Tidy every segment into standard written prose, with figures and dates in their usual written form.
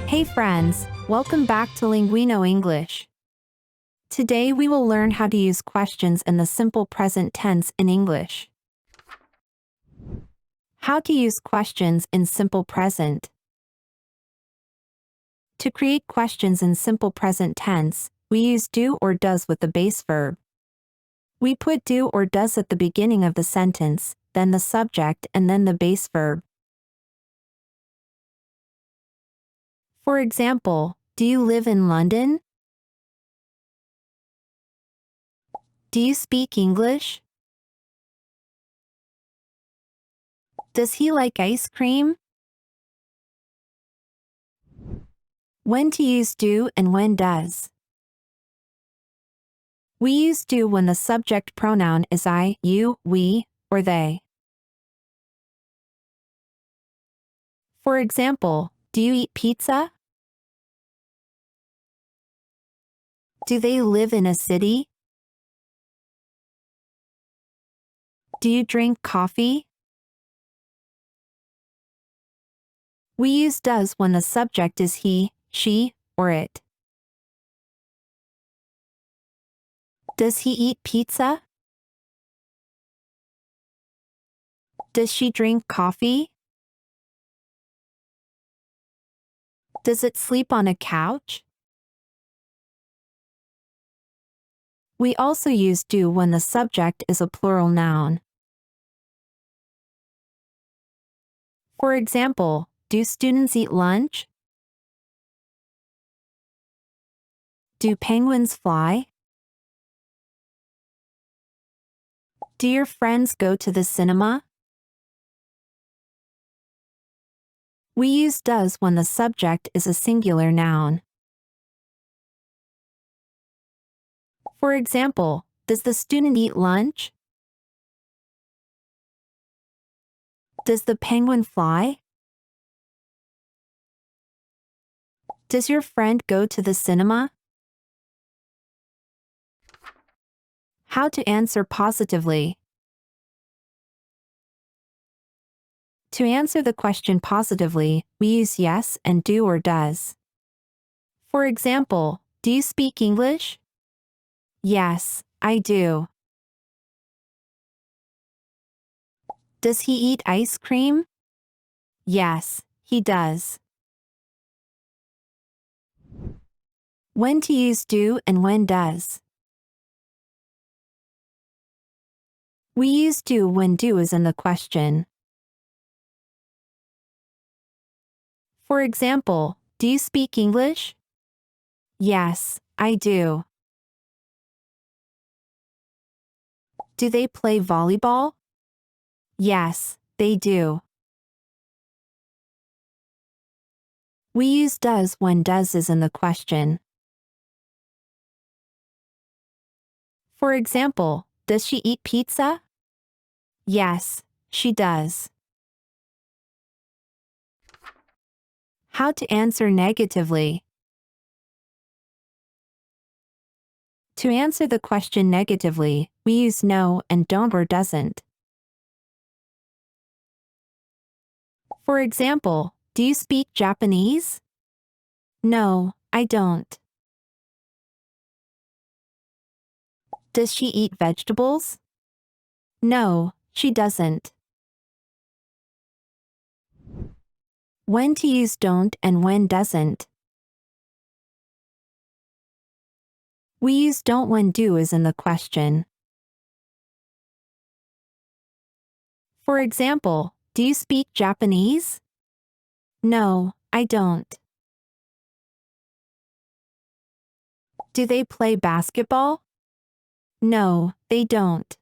Hey friends, welcome back to Linguino English. Today we will learn how to use questions in the simple present tense in English. How to use questions in simple present. To create questions in simple present tense, we use do or does with the base verb. We put do or does at the beginning of the sentence, then the subject and then the base verb. For example, do you live in London? Do you speak English? Does he like ice cream? When to use do and when does. We use do when the subject pronoun is I, you, we, or they. For example, do you eat pizza? Do they live in a city? Do you drink coffee? We use does when the subject is he, she, or it. Does he eat pizza? Does she drink coffee? Does it sleep on a couch? We also use do when the subject is a plural noun. For example, do students eat lunch? Do penguins fly? Do your friends go to the cinema? We use does when the subject is a singular noun. For example, does the student eat lunch? Does the penguin fly? Does your friend go to the cinema? How to answer positively. To answer the question positively, we use yes and do or does. For example, do you speak English? Yes, I do. Does he eat ice cream? Yes, he does. When to use do and when does. We use do when do is in the question. For example, do you speak English? Yes, I do. Do they play volleyball? Yes, they do. We use does when does is in the question. For example, does she eat pizza? Yes, she does. How to answer negatively. To answer the question negatively, we use no and don't or doesn't. For example, do you speak Japanese? No, I don't. Does she eat vegetables? No, she doesn't. When to use don't and when doesn't. We use don't when do is in the question. For example, do you speak Japanese? No, I don't. Do they play basketball? No, they don't.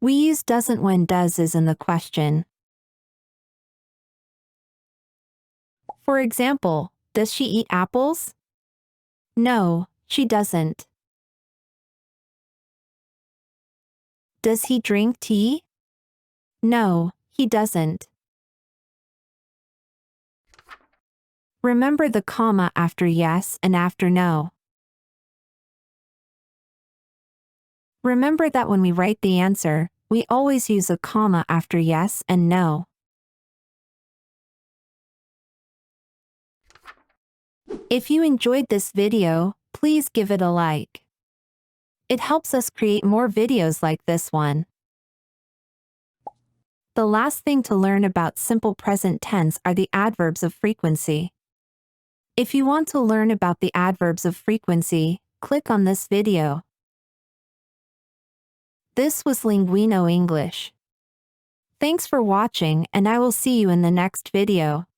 We use doesn't when does is in the question. For example, does she eat apples? No, she doesn't. Does he drink tea? No, he doesn't. Remember the comma after yes and after no. Remember that when we write the answer, we always use a comma after yes and no. If you enjoyed this video, please give it a like. It helps us create more videos like this one. The last thing to learn about simple present tense are the adverbs of frequency. If you want to learn about the adverbs of frequency, click on this video. This was Linguino English. Thanks for watching, and I will see you in the next video.